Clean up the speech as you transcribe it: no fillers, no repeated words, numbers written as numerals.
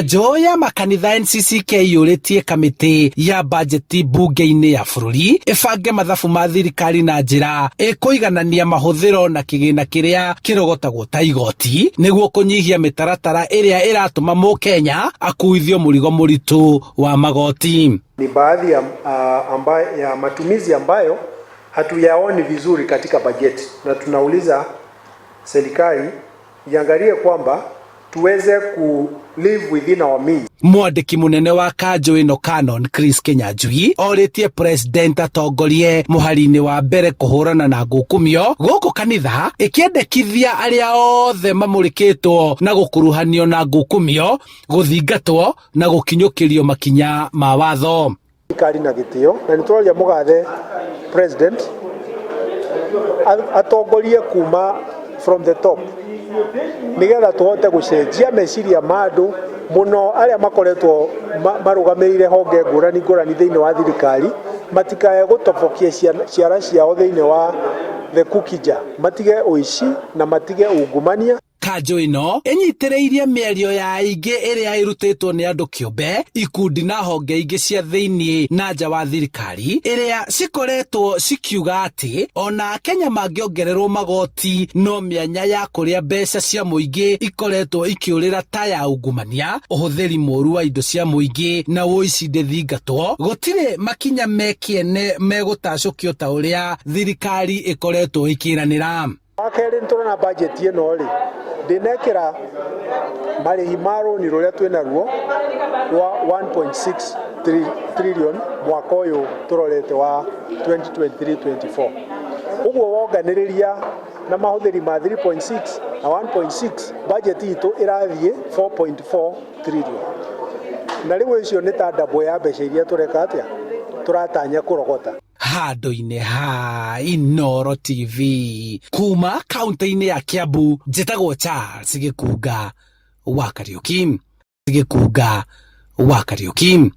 Kanjo ya makanitha NCCK yũrĩtie kamĩtĩ ya bajeti bunge-inĩ ya bũrũri ĩbange mathabu ma thirikari na njĩra ĩkũiganania mahũthĩro na kĩgĩna kĩrĩa kĩrogotagwo ta igoti nĩguo kũnyihia mĩtaratara ĩrĩa ĩratũma mũkenya akuithio mũrigo mũritũ wa magoti. Ni baadhi ya matumizi ambayo hatuyaoni vizuri katika bajeti, na tunauliza serikali iangalie kwamba tuweze ku live within our means. Mwandĩki mũnene wa kanjũ ĩno Canon Chris Kenyanjui orĩtie president atongorie mũhari-inĩ wa mbere kũhũrana na ngũkũmio gũkũ kanitha ĩkĩendekithia arĩa othe mamũrĩkĩtwo na gũkuruhanio na ngũkũmio gũthingatwo na gũkinyũkĩrio makinya ma watho. Thirikari na gĩtĩo, na nĩtũroria mũgathe president atongorie kuma from the top nigetha tuhote gucenjia meciria ma andu muno aria makoretwo marugamirire honge ngurani thiini wa thirikari matikae gutobokia ciara ciao thiini wa the cookie jar, matige uici na matige ungumania. Kanjũ ĩno ĩnyitĩrĩirie mĩario ya aingĩ ĩrĩa ĩrutĩtwo nĩ andũ kĩũmbe, ikundi na honge ingĩ cia thĩinĩ na nja wa thirikari ĩrĩa cikoretwo cikiuga atĩ ona Kenya mangĩongererwo magoti no mĩanya ya kũrĩa mbeca cia mũingĩ ikoretwo ikĩũrĩra ta ya ungumania, ũhũthĩri mũru wa indo cia mũingĩ na ũici ndĩthingatwo, gũtirĩ makinya mekĩene megũtacũkio ta ũrĩa thirikari ĩkoretwo ĩkĩranĩra. Akere nturona budget ĩno rĩ ndinekira marĩhi ma rũni rũrĩa twĩnaruo wa 1.6 trillion mwaka ũyũ tũrorete wa 2023-24. Ũguo wonganĩrĩria na mahũthĩri ma 3.6 na 1.6 budget itũ ĩrathiĩ 4.4 trillion. Na rĩu icio nĩ ta double ya mbeca iria tũreka atĩa tũratanya kũrogota. Handũ-inĩ ha Inooro TV kuma kaunti-inĩ ya Kiambu, njĩtagwo Charles Gĩkunga wa Kariũki.